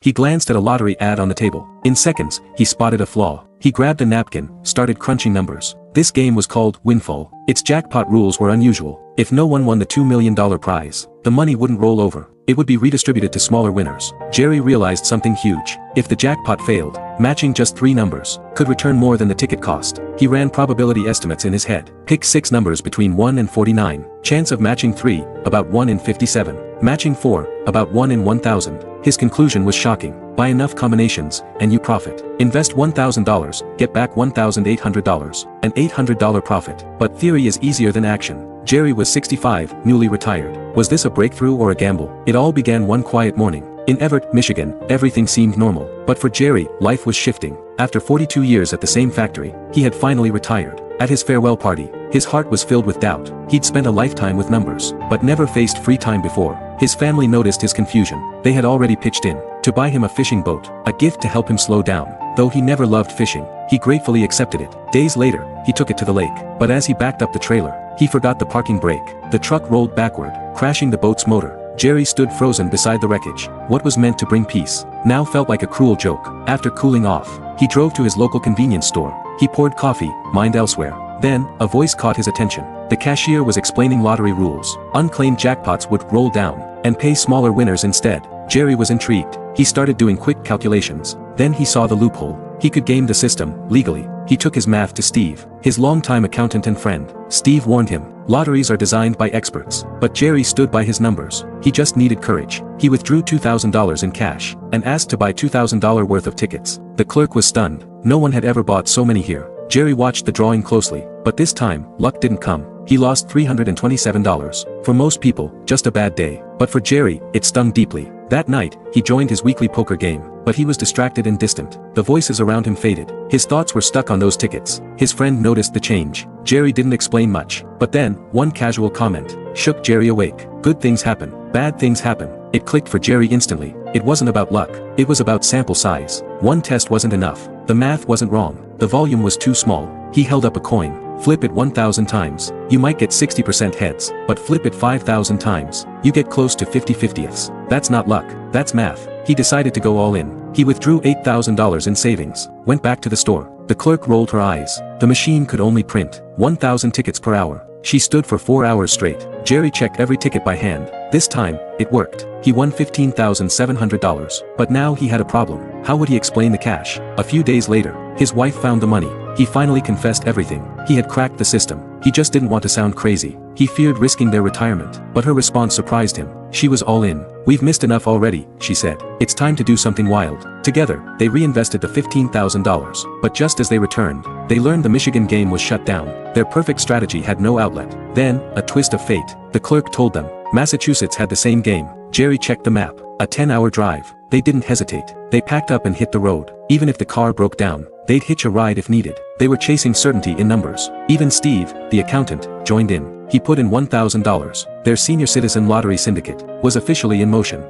He glanced at a lottery ad on the table. In seconds, he spotted a flaw. He grabbed a napkin, started crunching numbers. This game was called Windfall. Its jackpot rules were unusual. If no one won the $2 million prize, the money wouldn't roll over. It would be redistributed to smaller winners. Jerry realized something huge. If the jackpot failed, matching just 3 numbers could return more than the ticket cost. He ran probability estimates in his head. Pick 6 numbers between 1 and 49. Chance of matching 3, about 1 in 57. Matching 4, about 1 in 1,000. His conclusion was shocking. Buy enough combinations, and you profit. Invest $1,000, get back $1,800. An $800 profit. But theory is easier than action. Jerry was 65, newly retired. Was this a breakthrough or a gamble? It all began one quiet morning. In Everett, Michigan, everything seemed normal. But for Jerry, life was shifting. After 42 years at the same factory, he had finally retired. At his farewell party, his heart was filled with doubt. He'd spent a lifetime with numbers, but never faced free time before. His family noticed his confusion. They had already pitched in to buy him a fishing boat, a gift to help him slow down. Though he never loved fishing, he gratefully accepted it. Days later, he took it to the lake. But as he backed up the trailer, he forgot the parking brake. The truck rolled backward, crashing the boat's motor. Jerry stood frozen beside the wreckage. What was meant to bring peace now felt like a cruel joke. After cooling off, he drove to his local convenience store. He poured coffee, mind elsewhere. Then, a voice caught his attention. The cashier was explaining lottery rules. Unclaimed jackpots would roll down and pay smaller winners instead. Jerry was intrigued. He started doing quick calculations. Then he saw the loophole. He could game the system, legally. He took his math to Steve, his longtime accountant and friend. Steve warned him, lotteries are designed by experts. But Jerry stood by his numbers. He just needed courage. He withdrew $2,000 in cash and asked to buy $2,000 worth of tickets. The clerk was stunned. No one had ever bought so many here. Jerry watched the drawing closely, but this time, luck didn't come. He lost $327. For most people, just a bad day. But for Jerry, it stung deeply. That night, he joined his weekly poker game, but he was distracted and distant. The voices around him faded. His thoughts were stuck on those tickets. His friend noticed the change. Jerry didn't explain much. But then, one casual comment shook Jerry awake. Good things happen. Bad things happen. It clicked for Jerry instantly. It wasn't about luck. It was about sample size. One test wasn't enough. The math wasn't wrong. The volume was too small. He held up a coin. Flip it 1,000 times. You might get 60% heads, but flip it 5,000 times. You get close to 50/50ths. That's not luck. That's math. He decided to go all in. He withdrew $8,000 in savings, went back to the store. The clerk rolled her eyes. The machine could only print 1,000 tickets per hour. She stood for 4 hours straight. Jerry checked every ticket by hand. This time, it worked. He won $15,700. But now he had a problem. How would he explain the cash? A few days later, his wife found the money. He finally confessed everything. He had cracked the system. He just didn't want to sound crazy. He feared risking their retirement. But her response surprised him. She was all in. We've missed enough already, she said. It's time to do something wild. Together, they reinvested the $15,000. But just as they returned, they learned the Michigan game was shut down. Their perfect strategy had no outlet. Then, a twist of fate. The clerk told them, Massachusetts had the same game. Jerry checked the map. A 10-hour drive. They didn't hesitate. They packed up and hit the road. Even if the car broke down, they'd hitch a ride if needed. They were chasing certainty in numbers. Even Steve, the accountant, joined in. He put in $1,000. Their senior citizen lottery syndicate was officially in motion.